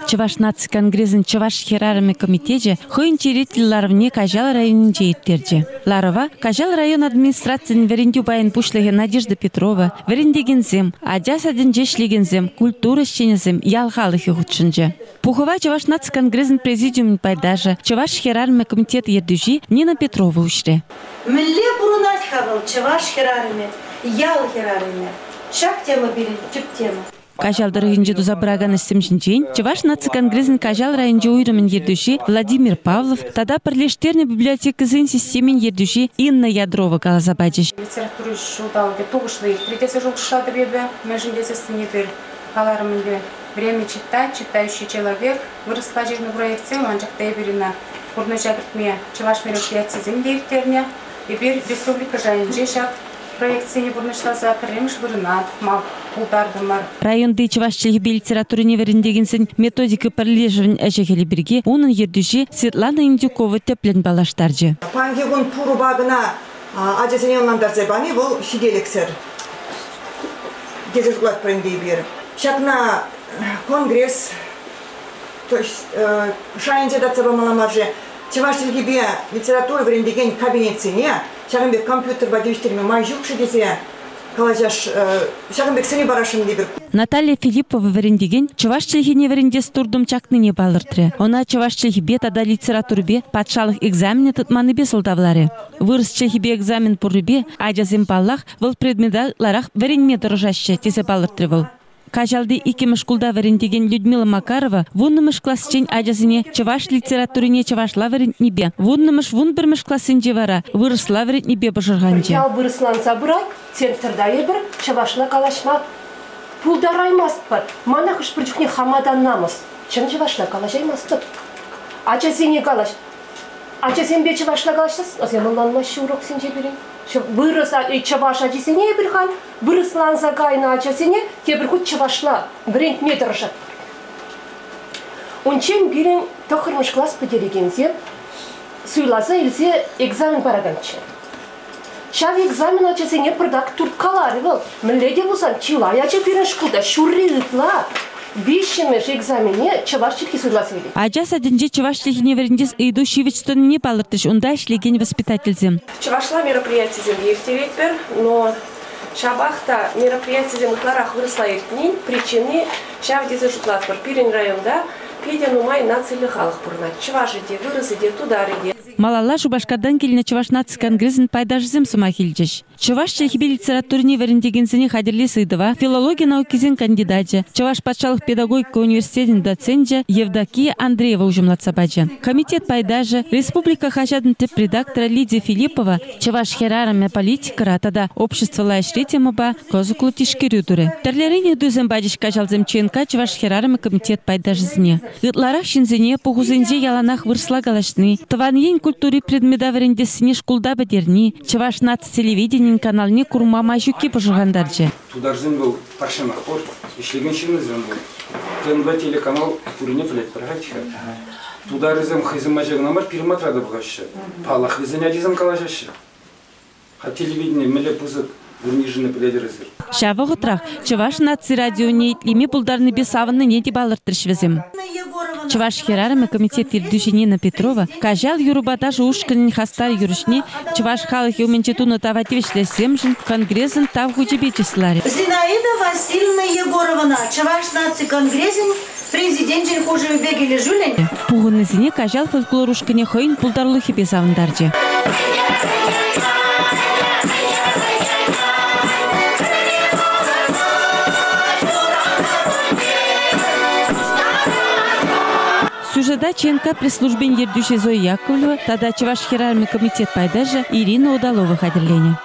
Чуваш наци конгрессин Чуваш херарами комитете хойнчеритель ларвне Кажал районын жейттерди. Ларова Кажал район администрациян веренду байын пушлығы Надежда Петрова, верендегензем, адясадын жешлегензем, культура щенезем, ялхалых ихутшынжы. Пухова Чуваш наци конгрессин президиумын пайдажы Чуваш херарами комитет ердужи Нина Петрова ушре. Милле бурунать хавал Чуваш херарами, ял херарами. Шак тема берет, тюп тема. Кажал дорогинже дузабраган истемжинчен, Чуваш наци конгрессин Кажал районжы уйрымын ердуши Владимир Павлов, тада пірлештерні библиотекасының системен ердуши Инна Ядрова галазабадыш. Литература жылдауды туғышлы, третесі жылшады бебі, мәжіндесістіне бір қаларымынды время читать, читающий человек, выросла жегні проекция, манжақтай беріна, құрны жабіртме Чуваш мероприятия земдертеріне, и бір республика жайынже шақ, проекцияны бұрнышласа піреміш бұрынат, мал, ұлдардымар. Районды Чувашчылығы литературы неверіндегенсін методика пірлежівін әжекелі бірге, оның ердуші Светлана Индюкова тәплен балаштаржы. Пангегун пуру багына ажесіне онландарзай баны бұл шиделіксір. Кезір құлат біріндей бері. Шақна конгресс, то есть шайынче датса бамаламаржы, Чувашчылығы литературы біріндеген кабинетсіне, Шағынбек компьютер бадюштеріме май жүкші десе, қалажаш Шағынбек сені барашын дейбір. Наталья Филиппова верендеген Чувашчылығы неверендес турдым чакныне балыртыры. Она Чувашчылығы бе тада литературы бе патшалық экзамене тұтманы бе солдавлары. Вырысчылығы бе экзамен пұры бе, ажазым баллах, выл предмедаларах веренме дұржашы тесе балыртыры выл. Кажалды икемеш кулда верендеген Людмила Макарова вуннымыш классчен ажазыне Чуваш литературине Чувашла веренднебе. Вуннымыш вун бірміш классынже вара вырысла веренднебе бажырғанже. Ял вырысланса бұрай, центрда ебір Чувашла калашма пулдараймас бар. Манақ үш біржікне хамадан намыз. Чын Чувашла калашаймас тұт. Ажазыне калаш. Ажазын бе Чувашла калаштас, аземаланмашы урок сенже берейін. Вырысла Чуваш ажесіне бірхан, вырысланса кайна ажесіне, тебір құт Чувашла, бірент не дұржат. Ончен бірін тоқырмыш класс пөдерегензе, суйласа елзе экзамен бараганчы. Шав экзамен ажесіне бірдақ турткалары бол, мүлледе бұлсан чилай ажа бірін шқылда шүрі ұтла. Вишемеш экзамене Чувашчылығы суйласы елі. Ажас адынже Чувашчылығы неверендес иду шивичтон не балыртыш, онда ішлеген воспитательзем. Чувашла мероприятиезем ефтеретпер, но шабахта мероприятиезем ұтларақ вырысла ертінен, причины шав дезе жұтлатпыр. Пирен районда педен умай нацилі халық бұрнат. Чувашы де, вырысы де, тудары де. Малалла Шубашкардан келіне Чуваш наци конгрессин пайдажызем сума келдеш. Чувашчылығы литературыне верендегенсіне Хадирле Сыдова, филология наукизен кандидатчы, Чуваш патшалық педагогика университетин доценджі Евдокия Андреева ужымлатсабаджы. Комитет пайдажы, республика хажадын тип редактора Лидия Филиппова, Чуваш херараме политикара, тада общество лайшретема ба козуклу тишкерюдуры. Терлерине дүзен бадиш кажалзем ченка Чуваш херараме комитет пайдажызне. Гытларах шинзене пухузенже яланах вырсла галашны, тываньен культуре предмеда верендесіне шкулда бедерни, Чуваш наци телевидениен каналне курма мажуки пожигандарджы. Тударзен был паршанах пор, ишлеген шинезен был. ТНВ телеканал турине плет прагатика. Тударзен хызым мажагнамар перематрады бұғашы. Палах везен адизен калажашы. Ха телевидение міле пузык вырнижыны пледерезер. Шавы ғытрах, Чуваш наци радионе итлеме пулдарны бесавынны неде балыртырш везем. Чуваш херараме комитет ердуши Нина Петрова, Кажал юрубаташ ушканын хастар юрышне, Чуваш халых еуменчетуны тавативишле семжін, конгрессін тав хучебечеслари. Зинаида Васильевна Егоровна, Чуваш наци конгрессин, президент жен хожеве бегелі жүлен. Пуғынызіне Кажал фольклорушкане хойын пулдарлухи бесавындарджы. Сюжета ЧНК пресс-службен ердуши Зоя Яковлева, тада Чуваш херараме комитет пайдажы Ирина Удалова хадерлене.